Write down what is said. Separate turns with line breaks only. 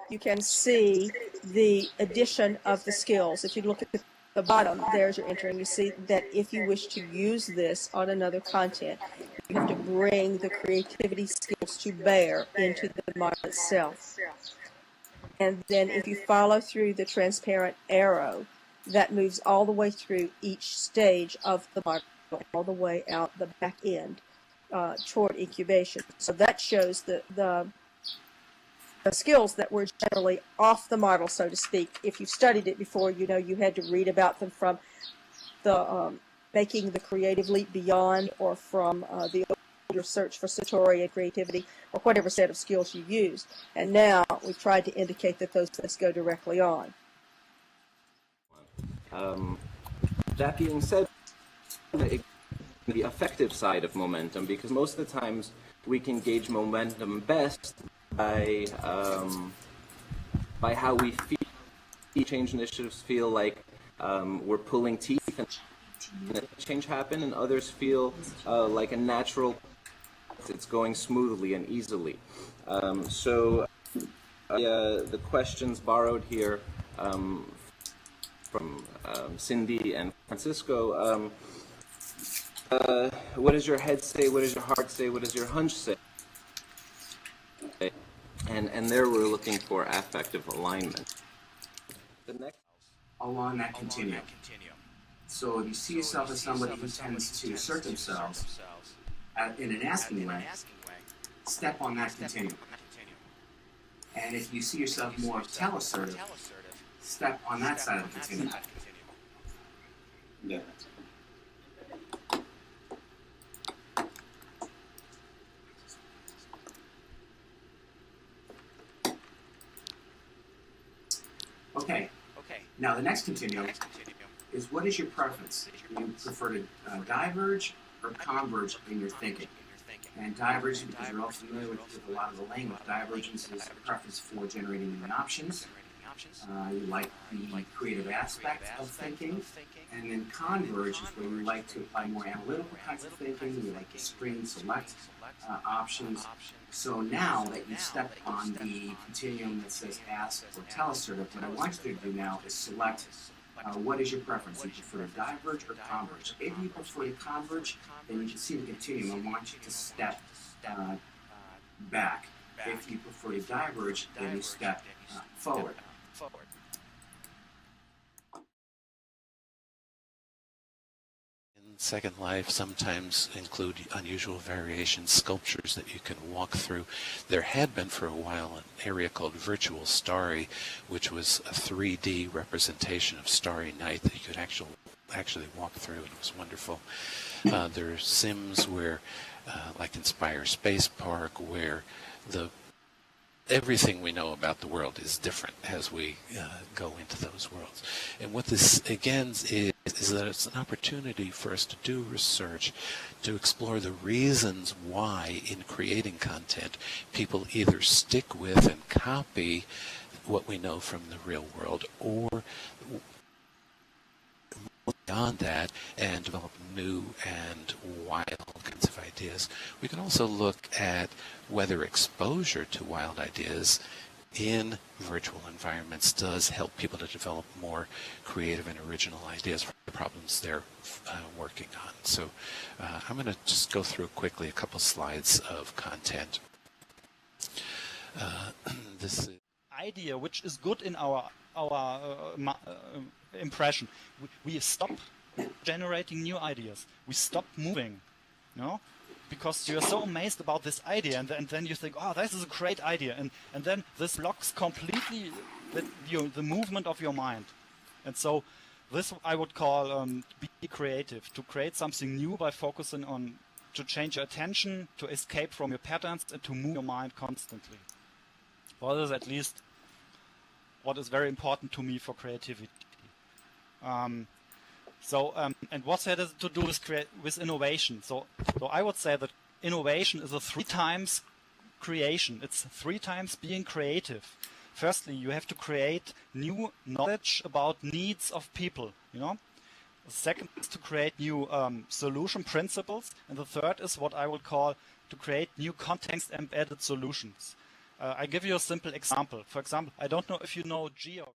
you can see the addition of the skills. If you look at the bottom, there's your entry, and you see that if you wish to use this on another content, you have to bring the creativity skills to bear into the model itself. And then if you follow through the transparent arrow, that moves all the way through each stage of the model, all the way out the back end toward incubation. So that shows the skills that were generally off the model, so to speak. If you've studied it before, you know you had to read about them from the Making the Creative Leap Beyond, or from the older Search for Satori and Creativity, or whatever set of skills you used. And now we've tried to indicate that those things go directly on.
That being said, the affective side of momentum, because most of the times we can gauge momentum best by how we feel. Change initiatives feel like we're pulling teeth and change happen, and others feel like a natural, it's going smoothly and easily. So the questions borrowed here from Cindy and Francisco. What does your head say? What does your heart say? What does your hunch say? And there we're looking for affective alignment. The next
along that continuum. So if you see yourself as somebody who tends to assert themselves in an asking way, step on that continuum. And if you see yourself more tell-assertive, step on that side of the continuum. Yeah. Okay. Now the next continuum is, what is your preference? Do you prefer to diverge or converge in your thinking? And divergence, because you're all familiar with a lot of the language, divergence is a preference for generating new options. You like the creative aspect of thinking. And then converge is where you like to apply more analytical kinds of thinking. You like to screen, select options. So now that you've stepped on the continuum that says ask or tell assertive, what I want you to do now is select what is your preference. Do you prefer to diverge or converge? If you prefer to converge, then you can see the continuum. I want you to step back. If you prefer to diverge, then you step forward.
Second Life sometimes include unusual variations, sculptures that you can walk through. There had been for a while an area called Virtual Starry, which was a 3D representation of Starry Night that you could actually walk through, and it was wonderful. There are sims where, like Inspire Space Park, where everything we know about the world is different as we go into those worlds. And what this, again, is that it's an opportunity for us to do research, to explore the reasons why in creating content people either stick with and copy what we know from the real world, or beyond that and develop new and wild kinds of ideas. We can also look at whether exposure to wild ideas in virtual environments does help people to develop more creative and original ideas for the problems they're working on. So I'm going to just go through quickly a couple slides of content. This is
idea which is good in our impression. We stop generating new ideas. We stop moving, you know, because you're so amazed about this idea, and then you think, oh, this is a great idea, and then this blocks completely the movement of your mind. And so this I would call be creative, to create something new by focusing on, to change your attention, to escape from your patterns, and to move your mind constantly. Well, this is at least what is very important to me for creativity. And what that has to do with innovation. So I would say that innovation is a 3 times creation. It's 3 times being creative. Firstly, you have to create new knowledge about needs of people, you know. The second is to create new solution principles. And the third is what I would call to create new context-embedded solutions. I give you a simple example. For example, I don't know if you know geo.